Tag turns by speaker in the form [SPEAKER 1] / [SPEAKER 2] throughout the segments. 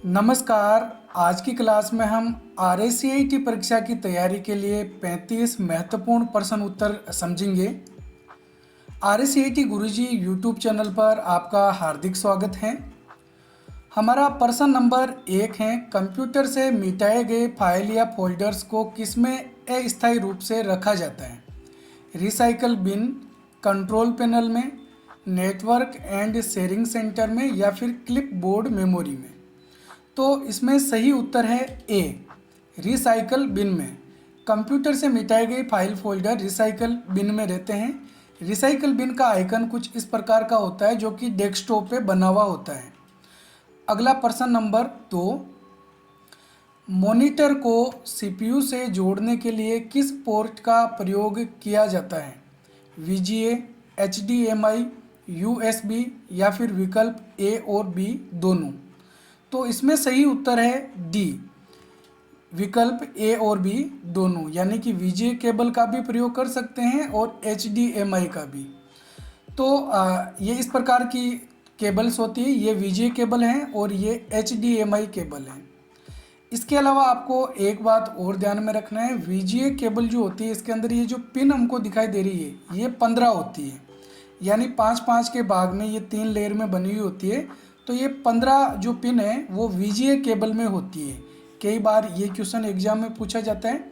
[SPEAKER 1] नमस्कार। आज की क्लास में हम RACIT परीक्षा की तैयारी के लिए 35 महत्वपूर्ण प्रश्न उत्तर समझेंगे। RACIT गुरुजी यूट्यूब चैनल पर आपका हार्दिक स्वागत है। हमारा प्रश्न नंबर 1 है, कंप्यूटर से मिटाए गए फाइल या फोल्डर्स को किसमें अस्थायी रूप से रखा जाता है? रिसाइकल बिन, कंट्रोल पैनल में, नेटवर्क एंड शेयरिंग सेंटर में या फिर क्लिपबोर्ड मेमोरी में? तो इसमें सही उत्तर है ए, रिसाइकल बिन में। कंप्यूटर से मिटाई गई फाइल फोल्डर रिसाइकल बिन में रहते हैं। रिसाइकल बिन का आइकन कुछ इस प्रकार का होता है जो कि डेस्कटॉप पे बना हुआ होता है। अगला प्रश्न नंबर 2, मॉनिटर को CPU से जोड़ने के लिए किस पोर्ट का प्रयोग किया जाता है? VGA, HDMI, USB या फिर विकल्प A और B दोनों? तो इसमें सही उत्तर है डी, विकल्प ए और बी दोनों, यानी कि VGA केबल का भी प्रयोग कर सकते हैं और HDMI का भी। तो ये इस प्रकार की केबल्स होती है, ये VGA केबल हैं और ये HDMI केबल हैं। इसके अलावा आपको एक बात और ध्यान में रखना है, VGA केबल जो होती है इसके अंदर ये जो पिन हमको दिखाई दे रही है ये 15 होती है, यानी 5-5 के भाग में ये 3 लेयर में बनी हुई होती है। तो ये 15 जो पिन है वो VGA केबल में होती है। कई बार ये क्वेश्चन एग्जाम में पूछा जाता है।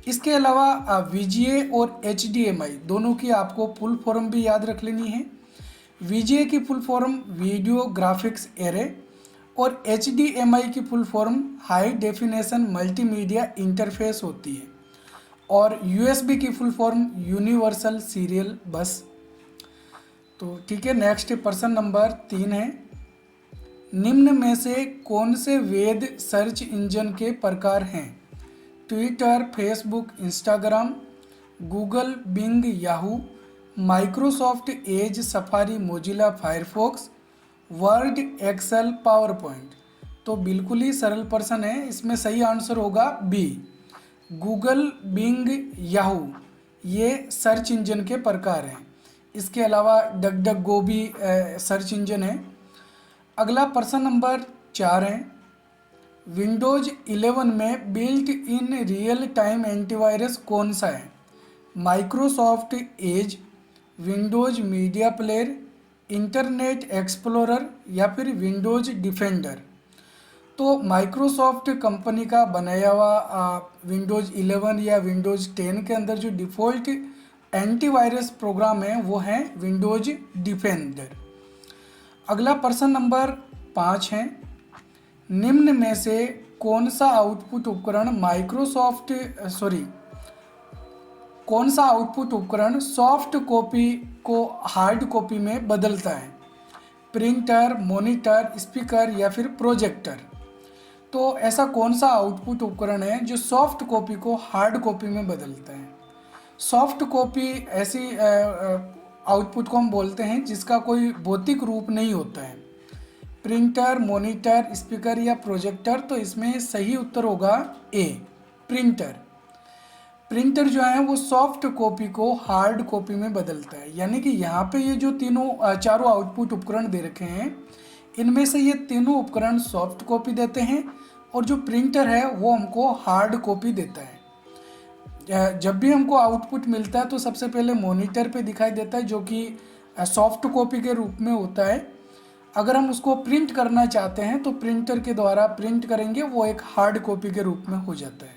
[SPEAKER 1] इसके अलावा VGA और HDMI दोनों की आपको फुल फॉर्म भी याद रख लेनी है। VGA की full form video graphics array और HDMI की full form high definition multimedia interface होती है और USB की फुल फॉर्म यूनिवर्सल सीरियल बस। तो ठीक है, नेक्स्ट प्रश्न नंबर 3 है, निम्न में से कौन से वेद सर्च इंजन के प्रकार हैं? Twitter, Facebook, Instagram, Google, Bing, Yahoo, Microsoft Edge, Safari, Mozilla Firefox, Word, Excel, PowerPoint? तो बिल्कुल ही सरल प्रश्न है, इसमें सही आंसर होगा बी, गूगल, बिंग, याहू ये सर्च इंजन के प्रकार हैं। इसके अलावा डक गो भी सर्च इंजन है। अगला प्रश्न नंबर 4 है, विंडोज 11 में built in real time antivirus कौन सा है? Microsoft Edge, Windows media player, internet explorer या फिर विंडोज डिफेंडर? तो माइक्रोसॉफ्ट कंपनी का बनाया हुआ विंडोज 11 या विंडोज 10 के अंदर जो डिफ़ॉल्ट एंटीवायरस प्रोग्राम है वो है विंडोज डिफेंडर। अगला प्रश्न नंबर 5 है, निम्न में से कौन सा आउटपुट उपकरण कौन सा आउटपुट उपकरण सॉफ्ट कॉपी को हार्ड कॉपी में बदलता है? प्रिंटर, मॉनिटर, स्पीकर या फिर प्रोजेक्टर? तो ऐसा कौन सा आउटपुट उपकरण है जो सॉफ्ट कॉपी को हार्ड कॉपी में बदलता है? सॉफ्ट कॉपी ऐसी आउटपुट को हम बोलते हैं जिसका कोई भौतिक रूप नहीं होता है। प्रिंटर, मॉनिटर, स्पीकर या प्रोजेक्टर? तो इसमें सही उत्तर होगा ए, प्रिंटर। प्रिंटर जो है वो सॉफ्ट कॉपी को हार्ड कॉपी में बदलता है, यानी कि यहाँ पे ये जो चारों आउटपुट उपकरण दे रखे हैं इनमें से ये तीनों उपकरण सॉफ्ट कॉपी देते हैं और जो प्रिंटर है वो हमको हार्ड कॉपी देता है। जब भी हमको आउटपुट मिलता है तो सबसे पहले मॉनिटर पे दिखाई देता है जो कि सॉफ्ट कॉपी के रूप में होता है। अगर हम उसको प्रिंट करना चाहते हैं तो प्रिंटर के द्वारा प्रिंट करेंगे, वो एक हार्ड कॉपी के रूप में हो जाता है।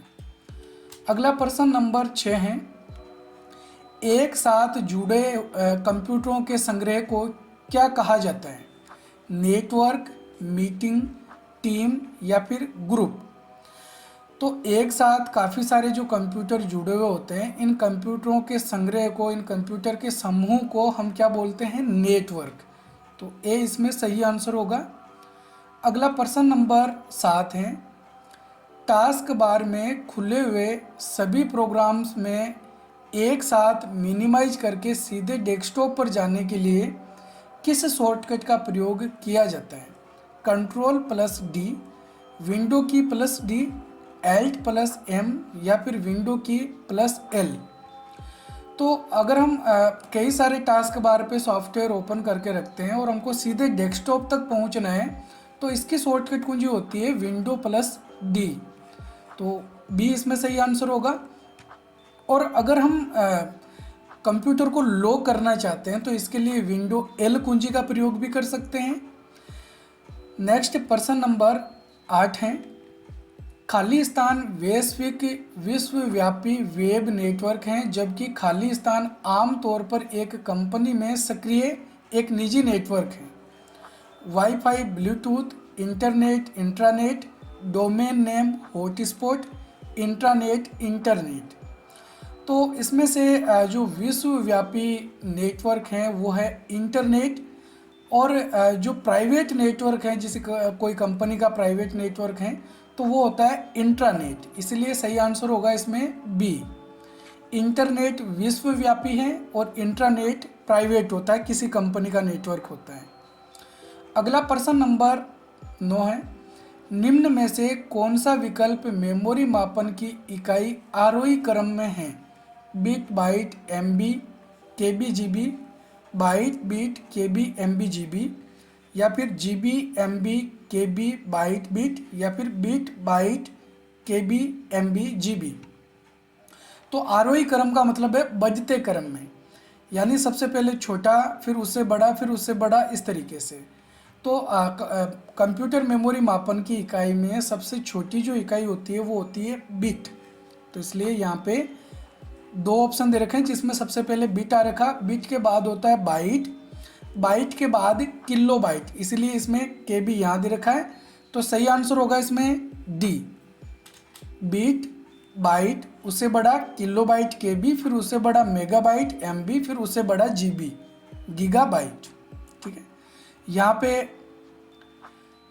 [SPEAKER 1] अगला प्रश्न नंबर 6 है, एक साथ जुड़े कंप्यूटरों के संग्रह को क्या कहा जाता है? नेटवर्क, मीटिंग, टीम या फिर ग्रुप? तो एक साथ काफ़ी सारे जो कंप्यूटर जुड़े हुए होते हैं, इन कंप्यूटरों के संग्रह को, इन कंप्यूटर के समूह को हम क्या बोलते हैं? नेटवर्क। तो ए इसमें सही आंसर होगा। अगला प्रश्न नंबर 7 है, टास्क बार में खुले हुए सभी प्रोग्राम्स में एक साथ मिनिमाइज करके सीधे डेस्कटॉप पर जाने के लिए किस शॉर्टकट का प्रयोग किया जाता है? Ctrl+D, विंडो की +D, Alt+M या फिर विंडो की +L? तो अगर हम कई सारे टास्क बार पे सॉफ्टवेयर ओपन करके रखते हैं और हमको सीधे डेस्कटॉप तक पहुंचना है तो इसकी शॉर्टकट कुंजी होती है विंडो प्लस डी, तो बी इसमें सही आंसर होगा। और अगर हम कंप्यूटर को लॉक करना चाहते हैं तो इसके लिए विंडो एल कुंजी का प्रयोग भी कर सकते हैं। नेक्स्ट प्रश्न नंबर 8 है, खाली स्थान वैश्विक विश्वव्यापी वेब नेटवर्क हैं, जबकि खाली स्थान आमतौर पर एक कंपनी में सक्रिय एक निजी नेटवर्क है। Wifi, Bluetooth, internet, intranet, domain name, hotspot, intranet, internet. तो इसमें से जो विश्वव्यापी नेटवर्क हैं वो है इंटरनेट, और जो प्राइवेट नेटवर्क हैं जैसे कोई कंपनी का प्राइवेट नेटवर्क है तो वो होता है इंट्रानेट। इसलिए सही आंसर होगा इसमें बी, इंटरनेट विश्वव्यापी है और इंट्रानेट प्राइवेट होता है, किसी कंपनी का नेटवर्क होता है। अगला प्रश्न नंबर 9 है, निम्न में से कौन सा विकल्प मेमोरी मापन की इकाई आरोही क्रम में है? बिट, बाइट, एमबी, केबी, जीबी, बाइट, बिट, केबी, एमबी, जीबी, या फिर जीबी, एमबी, केबी, बाइट, बिट, या फिर बिट, बाइट, केबी, एमबी, जीबी। तो आरोही क्रम का मतलब है बजते क्रम में, यानी सबसे पहले छोटा, फिर उससे बड़ा, फिर उससे बड़ा, इस तरीके से। तो कंप्यूटर मेमोरी मापन की इकाई में सबसे छोटी जो इकाई होती है वो होती है बिट। तो इसलिए यहाँ पे दो ऑप्शन दे रखे हैं जिसमें सबसे पहले बिट आ रखा, बिट के बाद होता है बाइट, बाइट के बाद किलो बाइट, इसलिए इसमें के बी यहाँ दे रखा है। तो सही आंसर होगा इसमें डी, बिट, बाइट, उससे बड़ा किलो बाइट के बी, फिर उससे बड़ा मेगा बाइट एम बी, फिर उससे बड़ा जी बी गीगा बाइट। ठीक है, यहाँ पे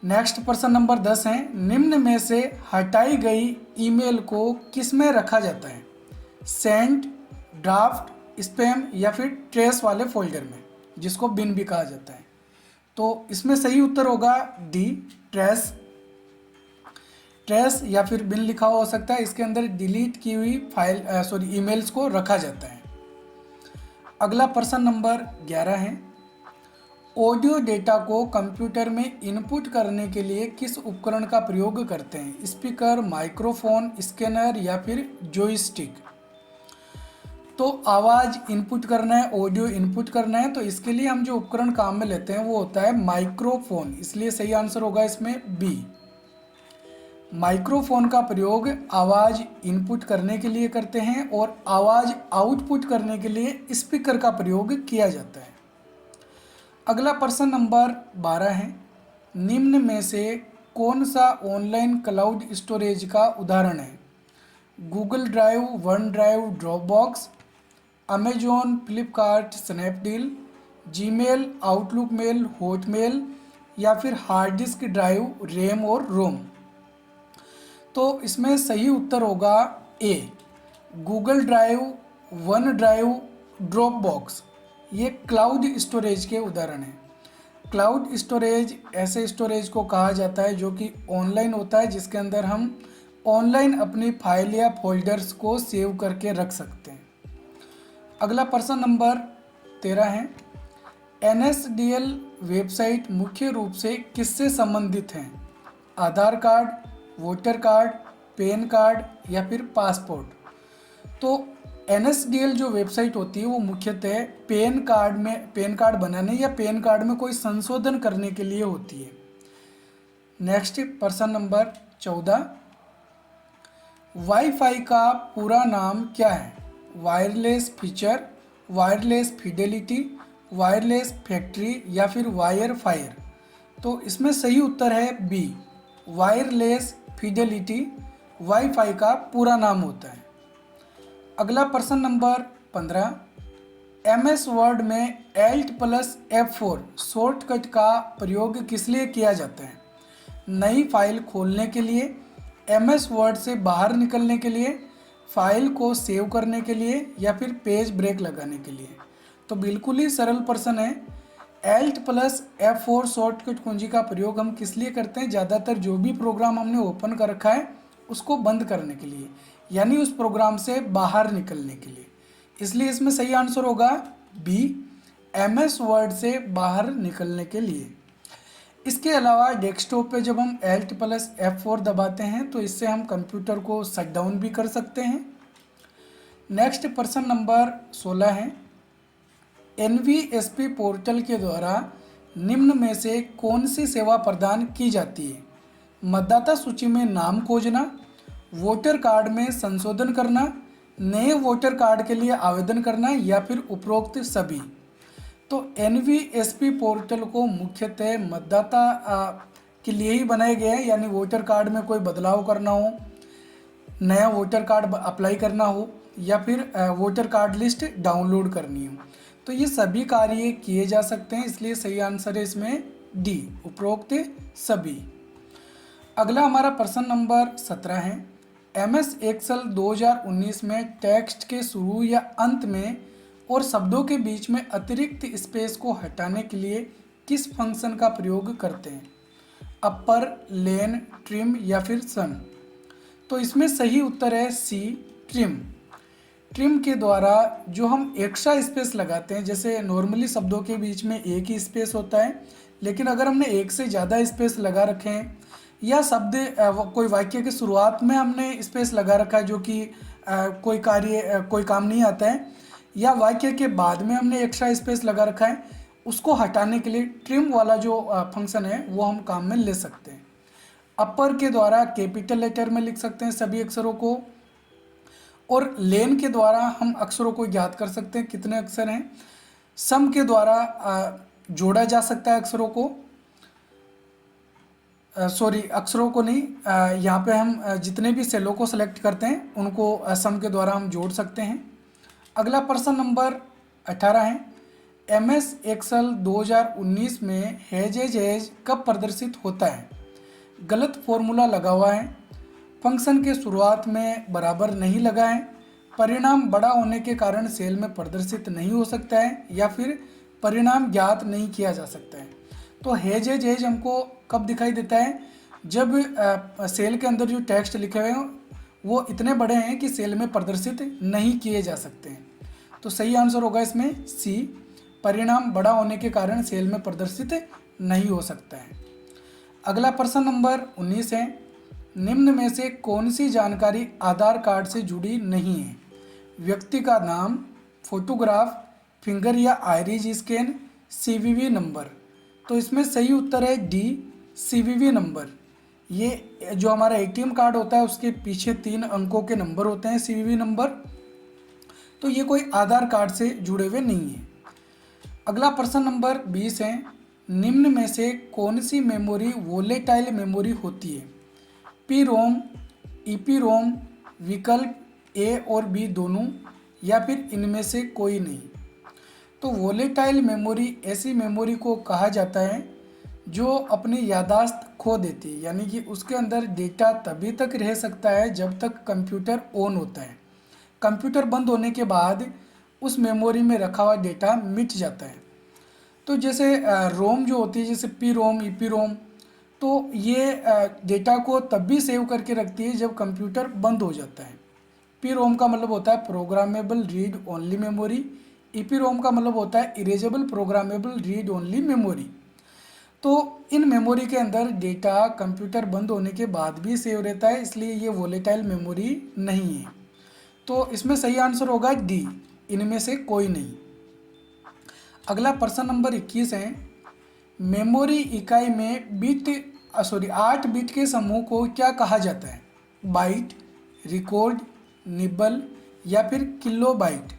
[SPEAKER 1] नेक्स्ट प्रश्न नंबर 10 है, निम्न में से हटाई गई ईमेल को किस में रखा जाता है? सेंड, ड्राफ्ट, स्पैम, या फिर ट्रेस वाले फोल्डर में, जिसको बिन भी कहा जाता है। तो इसमें सही उत्तर होगा डी, ट्रेस। ट्रेस या फिर बिन लिखा हो सकता है, इसके अंदर डिलीट की हुई फाइल ईमेल्स को रखा जाता है। अगला प्रश्न नंबर 11 है, ऑडियो डेटा को कंप्यूटर में इनपुट करने के लिए किस उपकरण का प्रयोग करते हैं? स्पीकर, माइक्रोफोन, स्कैनर, या फिर जॉयस्टिक। तो आवाज़ इनपुट करना है, ऑडियो इनपुट करना है, तो इसके लिए हम जो उपकरण काम में लेते हैं वो होता है माइक्रोफोन। इसलिए सही आंसर होगा इसमें बी, माइक्रोफोन का प्रयोग आवाज़ इनपुट करने के लिए करते हैं और आवाज़ आउटपुट करने के लिए स्पीकर का प्रयोग किया जाता है। अगला प्रश्न नंबर 12 है, निम्न में से कौन सा ऑनलाइन क्लाउड स्टोरेज का उदाहरण है? Google Drive, OneDrive, Dropbox, Amazon, Flipkart, Snapdeal, Gmail, Outlook mail, Hotmail, या फिर हार्ड डिस्क ड्राइव, रैम और रोम। तो इसमें सही उत्तर होगा A, Google Drive, OneDrive, Dropbox. ये क्लाउड स्टोरेज के उदाहरण हैं। क्लाउड स्टोरेज ऐसे स्टोरेज को कहा जाता है जो कि ऑनलाइन होता है, जिसके अंदर हम ऑनलाइन अपनी फाइल या फोल्डर्स को सेव करके रख सकते हैं। अगला प्रश्न नंबर 13 है, NSDL वेबसाइट मुख्य रूप से किससे संबंधित हैं? Aadhaar card, voter card, PAN card, या फिर पासपोर्ट। तो NSDL जो वेबसाइट होती है वो मुख्यतः पैन कार्ड बनाने या पैन कार्ड में कोई संशोधन करने के लिए होती है। नेक्स्ट प्रश्न नंबर 14, वाईफाई का पूरा नाम क्या है? Wireless feature, wireless Fidelity, wireless factory, या फिर वायर फायर। तो इसमें सही उत्तर है बी, वायरलेस फिडेलिटी वाईफाई का पूरा नाम होता है। अगला प्रश्न नंबर 15, MS वर्ड में Alt+F4 शॉर्टकट का प्रयोग किस लिए किया जाता है? नई फाइल खोलने के लिए, MS वर्ड से बाहर निकलने के लिए, फाइल को सेव करने के लिए, या फिर पेज ब्रेक लगाने के लिए। तो बिल्कुल ही सरल प्रश्न है। Alt+F4 शॉर्टकट कुंजी का प्रयोग हम किस लिए करते हैं? ज़्यादातर जो भी प्रोग्राम हमने ओपन कर रखा है उसको बंद करने के लिए, यानी उस प्रोग्राम से बाहर निकलने के लिए। इसलिए इसमें सही आंसर होगा बी, MS वर्ड से बाहर निकलने के लिए। इसके अलावा डेस्कटॉप पे जब हम Alt+F4 दबाते हैं तो इससे हम कंप्यूटर को शट डाउन भी कर सकते हैं। नेक्स्ट प्रश्न नंबर 16 है, NVSP पोर्टल के द्वारा निम्न में से कौन सी सेवा प्रदान की जाती है? मतदाता सूची में नाम खोजना, वोटर कार्ड में संशोधन करना, नए वोटर कार्ड के लिए आवेदन करना या फिर उपरोक्त सभी। तो NVSP पोर्टल को मुख्यतः मतदाता के लिए ही बनाए गए हैं, यानी वोटर कार्ड में कोई बदलाव करना हो, नया वोटर कार्ड अप्लाई करना हो या फिर वोटर कार्ड लिस्ट डाउनलोड करनी हो, तो ये सभी कार्य किए जा सकते हैं। इसलिए सही आंसर है इसमें डी, उपरोक्त सभी। अगला हमारा प्रश्न नंबर 17 है, MS एक्सेल 2019 में टेक्स्ट के शुरू या अंत में और शब्दों के बीच में अतिरिक्त स्पेस को हटाने के लिए किस फंक्शन का प्रयोग करते हैं? अपर, लेन, ट्रिम या फिर सन। तो इसमें सही उत्तर है सी, ट्रिम। ट्रिम के द्वारा जो हम एक्स्ट्रा स्पेस लगाते हैं, जैसे नॉर्मली शब्दों के बीच में एक ही स्पेस होता है, लेकिन अगर हमने एक से ज़्यादा स्पेस लगा रखे हैं या शब्द कोई वाक्य की शुरुआत में हमने स्पेस लगा रखा है जो कि कोई काम नहीं आता है, या वाक्य के बाद में हमने एक्स्ट्रा स्पेस लगा रखा है, उसको हटाने के लिए ट्रिम वाला जो फंक्शन है वो हम काम में ले सकते हैं। अपर के द्वारा कैपिटल लेटर में लिख सकते हैं सभी अक्षरों को, और लेन के द्वारा हम अक्षरों को ज्ञात कर सकते हैं कितने अक्षर हैं। सम के द्वारा जोड़ा जा सकता है अक्षरों को, अक्षरों को नहीं, यहाँ पे हम जितने भी सेलों को सेलेक्ट करते हैं उनको सम के द्वारा हम जोड़ सकते हैं। अगला प्रश्न नंबर 18 है, MS एक्सेल 2019 में हेज कब प्रदर्शित होता है? गलत फॉर्मूला लगा हुआ है, फंक्शन के शुरुआत में बराबर नहीं लगा है, परिणाम बड़ा होने के कारण सेल में प्रदर्शित नहीं हो सकता है, या फिर परिणाम ज्ञात नहीं किया जा सकता है। तो हेज हमको कब दिखाई देता है? जब सेल के अंदर जो टेक्स्ट लिखे हुए हैं वो इतने बड़े हैं कि सेल में प्रदर्शित नहीं किए जा सकते हैं। तो सही आंसर होगा इसमें सी, परिणाम बड़ा होने के कारण सेल में प्रदर्शित नहीं हो सकता है। अगला प्रश्न नंबर 19 है, निम्न में से कौन सी जानकारी आधार कार्ड से जुड़ी नहीं है? व्यक्ति का नाम, फोटोग्राफ, फिंगर या आइरिस स्कैन, CVV नंबर। तो इसमें सही उत्तर है डी, CVV नंबर। ये जो हमारा ATM कार्ड होता है उसके पीछे 3 अंकों के नंबर होते हैं CVV नंबर, तो ये कोई आधार कार्ड से जुड़े हुए नहीं है। अगला प्रश्न नंबर 20 है, निम्न में से कौन सी मेमोरी वोलेटाइल मेमोरी होती है? PROM, EPROM, विकल्प A और B दोनों, या फिर इनमें से कोई नहीं। तो वोलेटाइल मेमोरी ऐसी मेमोरी को कहा जाता है जो अपनी याददाश्त खो देती है, यानी कि उसके अंदर डेटा तभी तक रह सकता है जब तक कंप्यूटर ऑन होता है। कंप्यूटर बंद होने के बाद उस मेमोरी में रखा हुआ डेटा मिट जाता है। तो जैसे रोम जो होती है, जैसे PROM, EPROM, तो ये डेटा को तब भी सेव करके रखती है जब कंप्यूटर बंद हो जाता है। PROM का मतलब होता है programmable read only memory, EPROM का मतलब होता है erasable programmable read only memory. तो इन मेमोरी के अंदर डेटा कंप्यूटर बंद होने के बाद भी सेव रहता है, इसलिए ये वोलेटाइल मेमोरी नहीं है। तो इसमें सही आंसर होगा डी, इनमें से कोई नहीं। अगला प्रश्न नंबर 21 है, मेमोरी इकाई में 8 बिट के समूह को क्या कहा जाता है? बाइट, रिकॉर्ड, निबल या फिर किलो बाइट।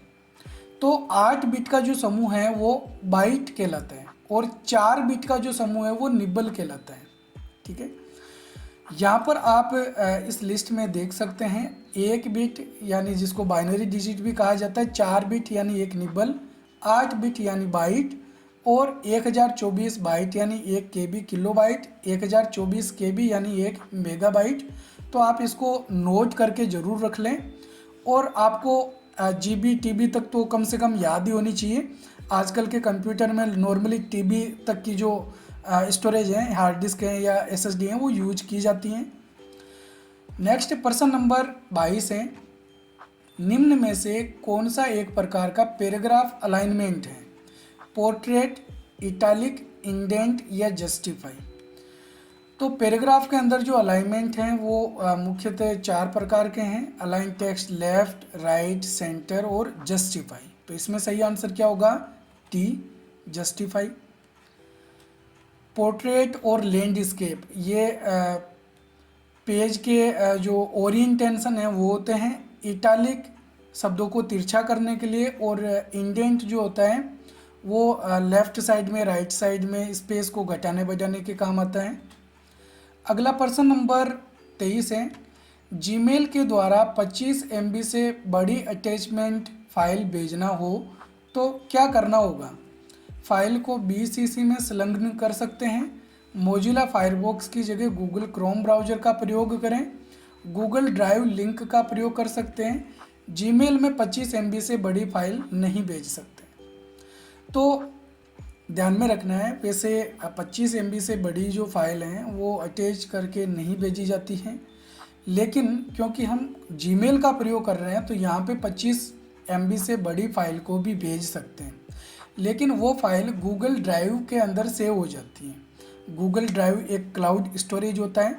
[SPEAKER 1] तो 8 बिट का जो समूह है वो बाइट कहलाता है, और 4 बिट का जो समूह है वो निबल कहलाता है। ठीक है, यहाँ पर आप इस लिस्ट में देख सकते हैं 1 बिट यानी जिसको बाइनरी डिजिट भी कहा जाता है, 4 बिट यानी 1 निबल, 8 बिट यानी बाइट, और 1024 बाइट यानी 1 KB किलो बाइट, 1024 KB यानी 1 मेगाबाइट। तो आप इसको नोट करके ज़रूर रख लें, और आपको GB TB तक तो कम से कम याद ही होनी चाहिए। आजकल के कंप्यूटर में नॉर्मली TB तक की जो स्टोरेज है, हार्ड डिस्क है या SSD हैं, वो यूज की जाती हैं। नेक्स्ट प्रश्न नंबर 22 है, निम्न में से कौन सा एक प्रकार का पैराग्राफ अलाइनमेंट है? पोर्ट्रेट, इटैलिक, इंडेंट या जस्टिफाई। तो पैराग्राफ के अंदर जो अलाइनमेंट हैं वो मुख्यतः 4 प्रकार के हैं। Align text left, right, centre और जस्टिफाई। तो इसमें सही आंसर क्या होगा? T, justify. पोर्ट्रेट और लैंडस्केप, ये पेज के जो ओरिएंटेशन है वो होते हैं इटालिक शब्दों को तिरछा करने के लिए, और इंडेंट जो होता है वो लेफ्ट साइड में, राइट साइड में स्पेस को घटाने बढ़ाने के काम आता है। अगला प्रश्न नंबर 23 है, जीमेल के द्वारा 25 MB से बड़ी अटैचमेंट फाइल भेजना हो तो क्या करना होगा? फाइल को BCC में संलग्न कर सकते हैं, मोजिला फायरफॉक्स की जगह गूगल क्रोम ब्राउज़र का प्रयोग करें, गूगल ड्राइव लिंक का प्रयोग कर सकते हैं, जीमेल में 25 MB से बड़ी फाइल नहीं भेज सकते। तो ध्यान में रखना है, वैसे 25 MB से बड़ी जो फाइल हैं वो अटैच करके नहीं भेजी जाती हैं, लेकिन क्योंकि हम जीमेल का प्रयोग कर रहे हैं तो यहाँ पे 25 MB से बड़ी फाइल को भी भेज सकते हैं, लेकिन वो फाइल गूगल ड्राइव के अंदर सेव हो जाती है। गूगल ड्राइव एक क्लाउड स्टोरेज होता है,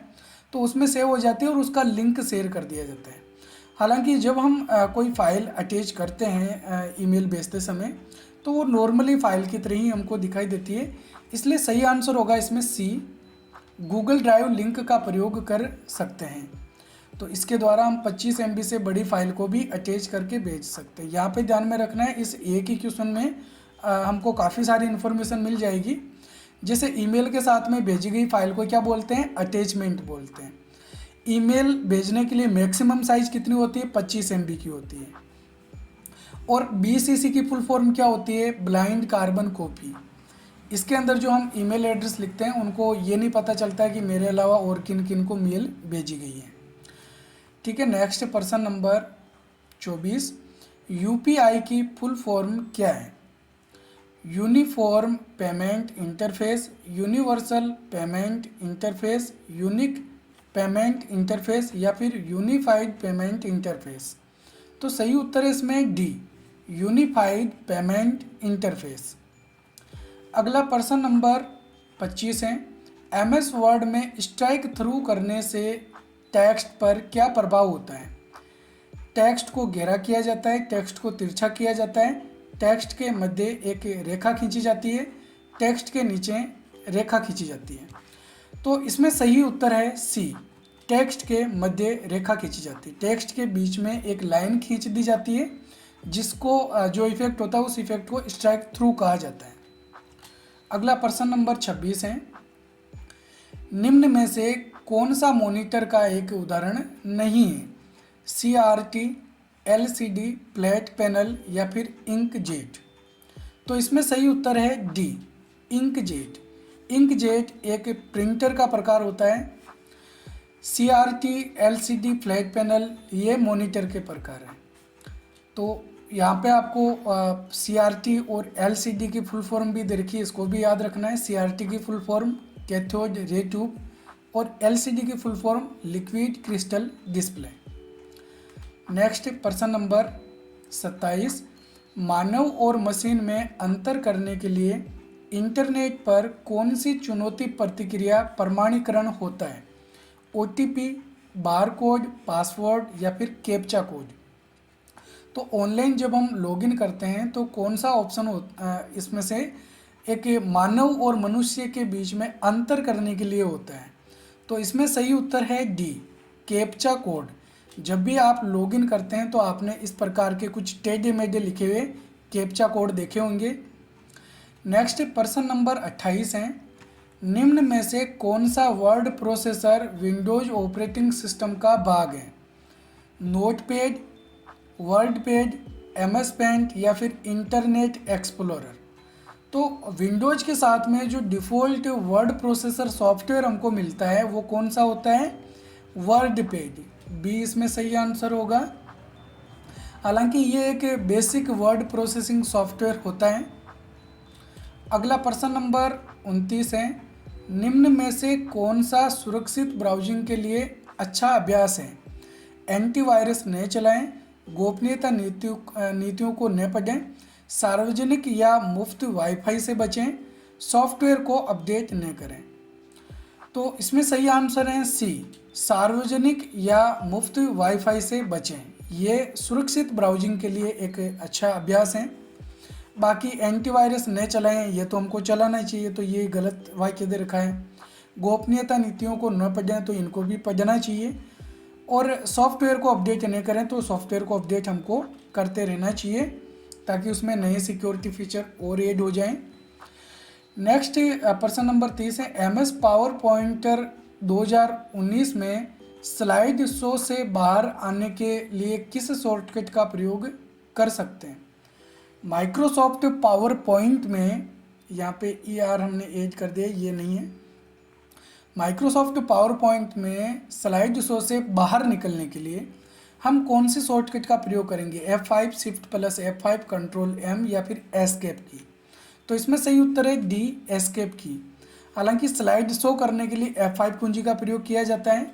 [SPEAKER 1] तो उसमें सेव हो जाती है और उसका लिंक शेयर कर दिया जाता है। हालांकि जब हम कोई फाइल अटैच करते हैं ईमेल भेजते समय, तो वो नॉर्मली फाइल की तरह ही हमको दिखाई देती है, इसलिए सही आंसर होगा इसमें सी, गूगल ड्राइव लिंक का प्रयोग कर सकते हैं। तो इसके द्वारा हम 25 MB से बड़ी फाइल को भी अटैच करके भेज सकते हैं। यहाँ पे ध्यान में रखना है, इस एक ही क्वेश्चन में हमको काफ़ी सारी इन्फॉर्मेशन मिल जाएगी। जैसे ईमेल के साथ में भेजी गई फाइल को क्या बोलते हैं? अटैचमेंट बोलते हैं। ईमेल भेजने के लिए मैक्सिमम साइज कितनी होती है? 25 MB की होती है। और BCC की फुल फॉर्म क्या होती है? Blind carbon copy. इसके अंदर जो हम ईमेल एड्रेस लिखते हैं उनको ये नहीं पता चलता है कि मेरे अलावा और किन किन को मेल भेजी गई है। ठीक है, नेक्स्ट प्रश्न नंबर 24, UPI की फुल फॉर्म क्या है? Uniform payment interface, universal payment interface, unique payment interface या फिर यूनिफाइड पेमेंट इंटरफेस। तो सही उत्तर है इसमें डी, यूनिफाइड पेमेंट इंटरफेस। अगला प्रश्न नंबर 25 है, MS वर्ड में स्ट्राइक थ्रू करने से टेक्स्ट पर क्या प्रभाव होता है? टेक्स्ट को गहरा किया जाता है, टेक्स्ट को तिरछा किया जाता है, टेक्स्ट के मध्य एक रेखा खींची जाती है, टेक्स्ट के नीचे रेखा खींची जाती है। तो इसमें सही उत्तर है सी, टेक्स्ट के मध्य रेखा खींची जाती है। टेक्स्ट के बीच में एक लाइन खींच दी जाती है, जिसको जो इफेक्ट होता है उस इफेक्ट को स्ट्राइक थ्रू कहा जाता है। अगला प्रश्न नंबर 26 है, निम्न में से कौन सा मॉनिटर का एक उदाहरण नहीं है? CRT, LCD, फ्लैट पैनल या फिर इंकजेट। तो इसमें सही उत्तर है डी, इंकजेट। इंकजेट एक प्रिंटर का प्रकार होता है। CRT, LCD, फ्लैट पैनल ये मॉनिटर के प्रकार हैं। तो यहाँ पे आपको CRT और LCD की फुल फॉर्म भी दे रखी है, इसको भी याद रखना है। CRT की full form cathode ray tube और LCD की full form liquid crystal display. Next प्रश्न नंबर 27, मानव और मशीन में अंतर करने के लिए इंटरनेट पर कौन सी चुनौती प्रतिक्रिया प्रमाणीकरण होता है? OTP, बारकोड, पासवर्ड या फिर कैप्चा कोड। तो ऑनलाइन जब हम लॉगिन करते हैं तो कौन सा ऑप्शन इसमें से एक मानव और मनुष्य के बीच में अंतर करने के लिए होता है? तो इसमें सही उत्तर है डी, कैप्चा कोड। जब भी आप लॉगिन करते हैं तो आपने इस प्रकार के कुछ टेढ़े मेढ़े लिखे हुए कैप्चा कोड देखे होंगे। नेक्स्ट प्रश्न नंबर 28 है, निम्न में से कौन सा word processor Windows operating system का भाग है? नोटपैड, वर्डपैड, MS पेंट या फिर इंटरनेट एक्सप्लोरर। तो विंडोज के साथ में जो डिफ़ॉल्ट वर्ड प्रोसेसर सॉफ्टवेयर हमको मिलता है वो कौन सा होता है? वर्डपैड। बी इसमें सही आंसर होगा। हालांकि ये एक बेसिक वर्ड प्रोसेसिंग सॉफ्टवेयर होता है। अगला प्रश्न नंबर 29 है, निम्न में से कौन सा सुरक्षित ब्राउजिंग के लिए अच्छा अभ्यास है? एंटीवायरस न चलाएं, गोपनीयता नीतियों को न पढ़ें, सार्वजनिक या मुफ्त वाईफाई से बचें, सॉफ्टवेयर को अपडेट न करें। तो इसमें सही आंसर है सी, सार्वजनिक या मुफ्त वाईफाई से बचें। ये सुरक्षित ब्राउजिंग के लिए एक अच्छा अभ्यास है। बाकी एंटीवायरस न चलाएं, ये तो हमको चलाना चाहिए, तो ये गलत वाक्य दे रखा है। गोपनीयता नीतियों को न पढ़ें, तो इनको भी पढ़ना चाहिए। और सॉफ्टवेयर को अपडेट नहीं करें, तो सॉफ्टवेयर को अपडेट हमको करते रहना चाहिए ताकि उसमें नए सिक्योरिटी फीचर और ऐड हो जाएं। नेक्स्ट प्रश्न नंबर 30 है, MS पावर पॉइंटर 2019 में स्लाइड शो से बाहर आने के लिए किस शॉर्टकट का प्रयोग कर सकते हैं? माइक्रोसॉफ्ट पावर पॉइंट में यहाँ पे ER हमने ऐड कर दिया, ये नहीं है। माइक्रोसॉफ्ट पावर पॉइंट में स्लाइड शो से बाहर निकलने के लिए हम कौन सी शॉर्टकट का प्रयोग करेंगे? F5, shift plus F5, control M या फिर एस्केप की? तो इसमें सही उत्तर है डी, एस्केप की। हालांकि स्लाइड शो करने के लिए F5 कुंजी का प्रयोग किया जाता है।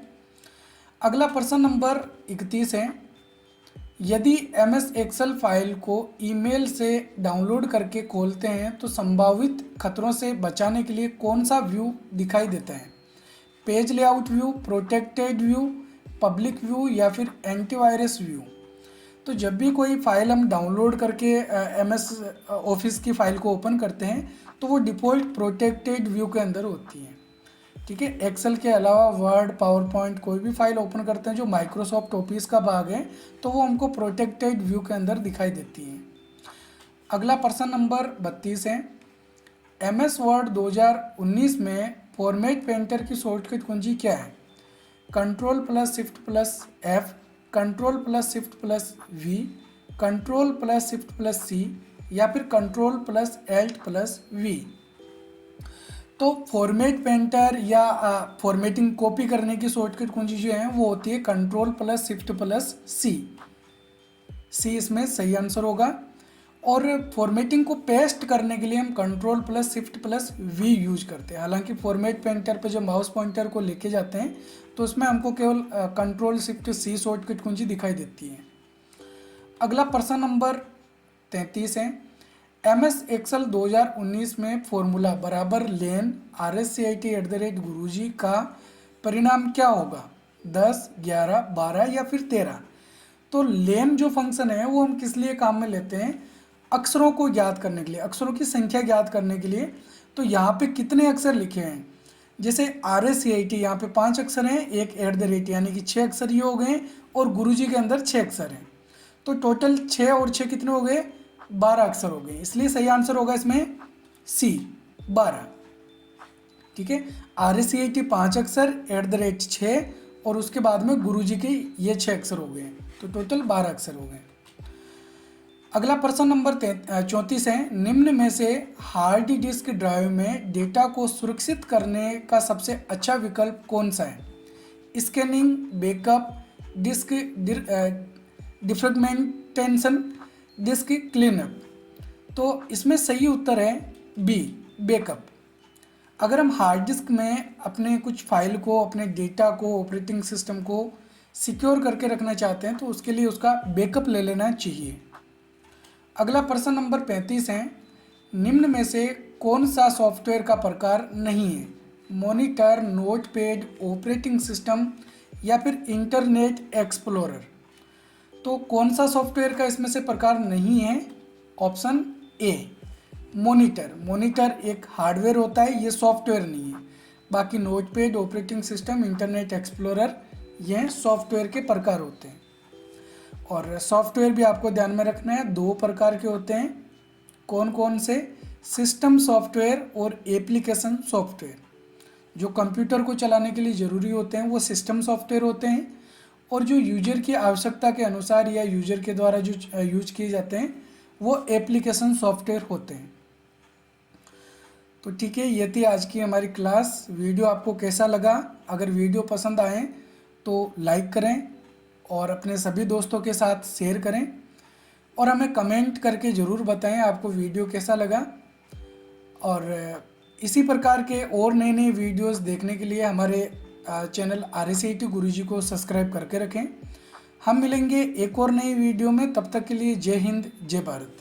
[SPEAKER 1] अगला प्रश्न नंबर 31 है, यदि MS एक्सेल फाइल को ईमेल से डाउनलोड करके खोलते हैं तो संभावित खतरों से बचाने के लिए कौन सा व्यू दिखाई देता है? Page layout view, protected view, public view या फिर एंटीवायरस व्यू? तो जब भी कोई फाइल हम डाउनलोड करके MS ऑफिस की फाइल को ओपन करते हैं तो वो डिफ़ॉल्ट प्रोटेक्टेड व्यू के अंदर होती है। ठीक है, एक्सेल के अलावा वर्ड, पावर पॉइंट, कोई भी फाइल ओपन करते हैं जो माइक्रोसॉफ्ट ऑफिस का भाग है तो वो हमको प्रोटेक्टेड व्यू के अंदर दिखाई देती है। अगला प्रश्न नंबर 32 है, MS वर्ड 2019 में फॉर्मेट पेंटर की शॉर्टकट कुंजी क्या है? Control plus shift plus F, control plus shift plus V, control plus shift plus C या फिर control plus Alt plus V? तो फॉर्मेट पेंटर या फॉर्मेटिंग कॉपी करने की शॉर्टकट कुंजी जो है वो होती है control plus shift plus C। इसमें सही आंसर होगा। और फॉर्मेटिंग को पेस्ट करने के लिए हम control plus shift plus V use करते हैं। हालांकि फॉर्मेट पेंटर पे जब माउस पॉइंटर को लेके जाते हैं तो उसमें हमको केवल कंट्रोल शिफ्ट C शॉर्टकट कुंजी दिखाई देती है। अगला प्रश्न नंबर 33 है, MS एक्सेल 2019 में फॉर्मूला बराबर लेन RSCIT@गुरुजी का परिणाम क्या होगा? 10, 11, 12 या फिर 13? तो लेन जो फंक्शन है वो हम किस लिए काम में लेते हैं? अक्षरों को ज्ञात करने के लिए, अक्षरों की संख्या ज्ञात करने के लिए। तो यहाँ पे कितने अक्षर लिखे हैं? जैसे RSCIT यहाँ पे 5 अक्षर हैं, एक @ यानी कि 6 अक्षर ये हो गए, और गुरुजी के अंदर 6 अक्षर हैं। तो टोटल 6 और 6 कितने हो गए? 12 अक्षर हो गए। इसलिए सही आंसर होगा इसमें C, 12। ठीक है, RSCIT 5 अक्षर, @ 6 और उसके बाद में गुरुजी के ये 6 अक्षर हो गए, तो टोटल 12 अक्षर हो गए। अगला प्रश्न नंबर 34 है, निम्न में से हार्ड डिस्क ड्राइव में डेटा को सुरक्षित करने का सबसे अच्छा विकल्प कौन सा है? Scanning, backup, disk defragmentation, disk cleanup? तो इसमें सही उत्तर है बी, बैकअप। अगर हम हार्ड डिस्क में अपने कुछ फाइल को, अपने डेटा को, ऑपरेटिंग सिस्टम को सिक्योर करके रखना चाहते हैं तो उसके लिए उसका बैकअप ले लेना चाहिए। अगला प्रश्न नंबर 35 है, निम्न में से कौन सा सॉफ्टवेयर का प्रकार नहीं है? मॉनिटर, नोटपैड, ऑपरेटिंग सिस्टम या फिर इंटरनेट एक्सप्लोरर? तो कौन सा सॉफ्टवेयर का इसमें से प्रकार नहीं है? Option A, monitor. मॉनिटर एक हार्डवेयर होता है, ये सॉफ्टवेयर नहीं है। बाकी notepad, operating system, internet explorer ये सॉफ्टवेयर के प्रकार होते हैं। और सॉफ्टवेयर भी आपको ध्यान में रखना है, 2 प्रकार के होते हैं। कौन कौन से? सिस्टम सॉफ्टवेयर और एप्लीकेशन सॉफ्टवेयर। जो कंप्यूटर को चलाने के लिए ज़रूरी होते हैं वो सिस्टम सॉफ्टवेयर होते हैं, और जो यूजर की आवश्यकता के अनुसार या यूजर के द्वारा जो यूज किए जाते हैं वो एप्लीकेशन सॉफ्टवेयर होते हैं। तो ठीक है, ये थी आज की हमारी क्लास। वीडियो आपको कैसा लगा? अगर वीडियो पसंद आए तो लाइक करें और अपने सभी दोस्तों के साथ शेयर करें, और हमें कमेंट करके ज़रूर बताएं आपको वीडियो कैसा लगा। और इसी प्रकार के और नए नए वीडियोस देखने के लिए हमारे चैनल RSCIT गुरुजी को सब्सक्राइब करके रखें। हम मिलेंगे एक और नई वीडियो में, तब तक के लिए जय हिंद, जय भारत।